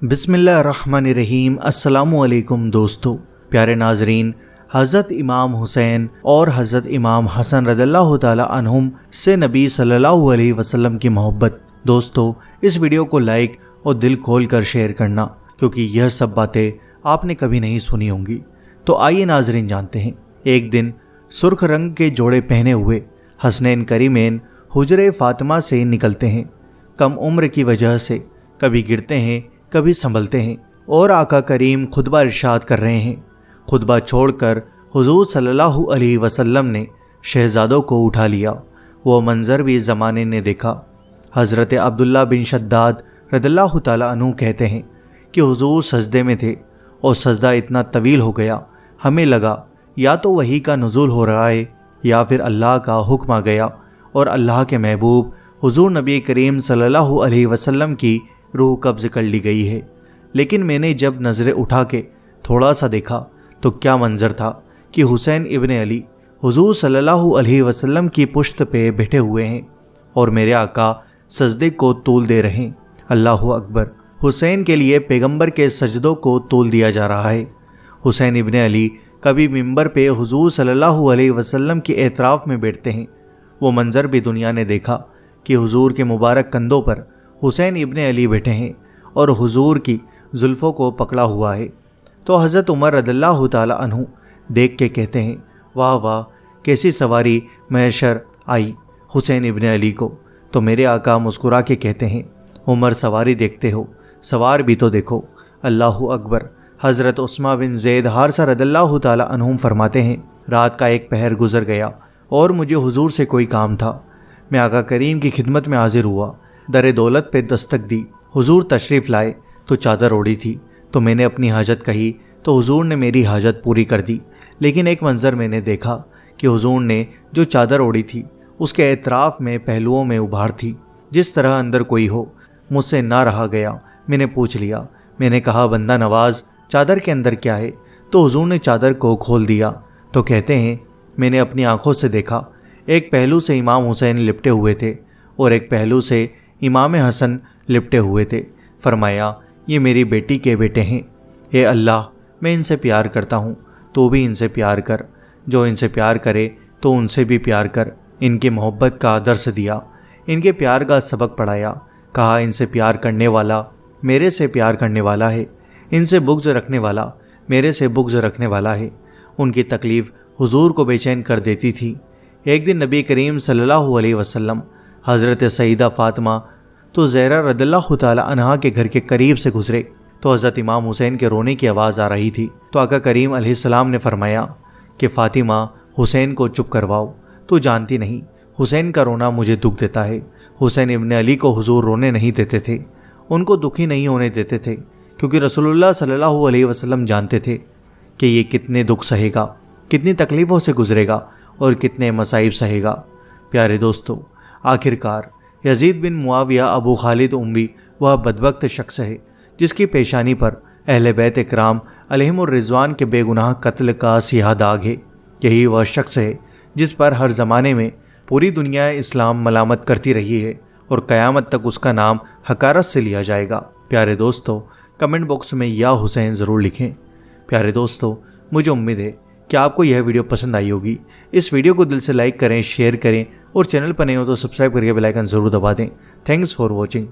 बिस्मिल्लाहिर्रहमानिर्रहीम। अस्सलामुअलैकुम दोस्तों, प्यारे नाजरीन, हज़रत इमाम हुसैन और हज़रत इमाम हसन रज़ियल्लाहु ताला अन्हुम से नबी सल्लल्लाहु अलैहि वसल्लम की मोहब्बत। दोस्तों, इस वीडियो को लाइक और दिल खोल कर शेयर करना, क्योंकि यह सब बातें आपने कभी नहीं सुनी होंगी। तो आइए नाजरीन जानते हैं। एक दिन सुर्ख रंग के जोड़े पहने हुए हसनैन करीमैन हुजरे फातिमा से निकलते हैं। कम उम्र की वजह से कभी गिरते हैं, कभी संभलते हैं, और आका करीम खुतबा इरशाद कर रहे हैं। खुतबा छोड़कर हुजूर सल्लल्लाहु अलैहि वसल्लम ने शहजादों को उठा लिया। वो मंजर भी ज़माने ने देखा। हज़रत अब्दुल्ला बिन शद्दाद रज़ियल्लाहु ताला अन्हु कहते हैं कि हुजूर सजदे में थे और सजदा इतना तवील हो गया, हमें लगा या तो वही का नुज़ूल हो रहा है या फिर अल्लाह का हुक्म आ गया और अल्लाह के महबूब हुजूर नबी करीम सल्लल्लाहु अलैहि वसल्लम की रूह कब्ज़ कर ली गई है। लेकिन मैंने जब नज़रें उठा के थोड़ा सा देखा तो क्या मंजर था कि हुसैन इब्न अली हुजूर सल्लल्लाहु अलैहि वसल्लम की पुश्त पे बैठे हुए हैं और मेरे आका सजदे को तूल दे रहे हैं। अल्लाहु अकबर। हुसैन के लिए पैगंबर के सजदों को तूल दिया जा रहा है। हुसैन इब्न अली कभी मिंबर पे हुजूर सल्लल्लाहु अलैहि वसल्लम के एतराफ़ में बैठते हैं। वो मंजर भी दुनिया ने देखा कि हुजूर के मुबारक कंधों पर हुसैन इब्न अली बैठे हैं और हुजूर की जुल्फ़ों को पकड़ा हुआ है। तो हज़रत उमर रज़ियल्लाहु ताला अन्हु देख के कहते हैं, वाह वाह, कैसी सवारी महशर आई हुसैन इब्न अली को। तो मेरे आका मुस्कुरा के कहते हैं, उमर सवारी देखते हो, सवार भी तो देखो। अल्लाहु अकबर। हज़रत उस्मा बिन ज़ैद हारिसा रज़ियल्लाहु ताला अन्हुम फरमाते हैं, रात का एक पहर गुजर गया और मुझे हुजूर से कोई काम था। मैं आका करीम की खिदमत में हाजिर हुआ। दर दौलत पे दस्तक दी। हुजूर तशरीफ़ लाए तो चादर ओढ़ी थी, तो मैंने अपनी हाजत कही तो हुजूर ने मेरी हाजत पूरी कर दी। लेकिन एक मंज़र मैंने देखा कि हुजूर ने जो चादर ओढ़ी थी उसके एतराफ़ में पहलुओं में उभार थी, जिस तरह अंदर कोई हो। मुझसे ना रहा गया, मैंने पूछ लिया। मैंने कहा, बंदा नवाज, चादर के अंदर क्या है? तो हुजूर ने चादर को खोल दिया। तो कहते हैं, मैंने अपनी आँखों से देखा, एक पहलू से इमाम हुसैन लिपटे हुए थे और एक पहलू से इमाम हसन लिपटे हुए थे। फरमाया, ये मेरी बेटी के बेटे हैं। हे अल्लाह, मैं इनसे प्यार करता हूँ, तो भी इनसे प्यार कर। जो इनसे प्यार करे तो उनसे भी प्यार कर। इनकी मोहब्बत का दर्स दिया, इनके प्यार का सबक पढ़ाया। कहा, इनसे प्यार करने वाला मेरे से प्यार करने वाला है, इनसे बुग़्ज़ रखने वाला मेरे से बुग़्ज़ रखने वाला है। उनकी तकलीफ़ हुजूर को बेचैन कर देती थी। एक दिन नबी करीम सल्लल्लाहु अलैहि वसल्लम हज़रत सईदा फ़ातिमा तो ज़हरा रज़ियल्लाहु ताला अन्हा के घर के करीब से गुजरे तो हज़रत इमाम हुसैन के रोने की आवाज़ आ रही थी। तो आका करीम अलैहिस्सलाम ने फरमाया कि फ़ातिमा, हुसैन को चुप करवाओ। तो जानती नहीं, हुसैन का रोना मुझे दुख देता है। हुसैन इब्न अली को हुजूर रोने नहीं देते थे, उनको दुखी नहीं होने देते थे, क्योंकि रसूलुल्लाह सल्लल्लाहु अलैहि वसल्लम जानते थे कि ये कितने दुख सहेगा, कितनी तकलीफ़ों से गुजरेगा और कितने मसाइब सहेगा। प्यारे दोस्तों, आखिरकार यजीद बिन मुआविया अबू खालिद उम्वी वह बदबख्त शख्स है जिसकी पेशानी पर अहले बैत इकराम अलैहिमुर रिज़वान के बेगुनाह कत्ल का सियाह दाग है। यही वह शख्स है जिस पर हर ज़माने में पूरी दुनिया इस्लाम मलामत करती रही है और क़यामत तक उसका नाम हकारत से लिया जाएगा। प्यारे दोस्तों, कमेंट बॉक्स में या हुसैन ज़रूर लिखें। प्यारे दोस्तों, मुझे उम्मीद है कि आपको यह वीडियो पसंद आई होगी। इस वीडियो को दिल से लाइक करें, शेयर करें और चैनल पर नए हो तो सब्सक्राइब करके बेल आइकन ज़रूर दबा दें। Thanks for watching.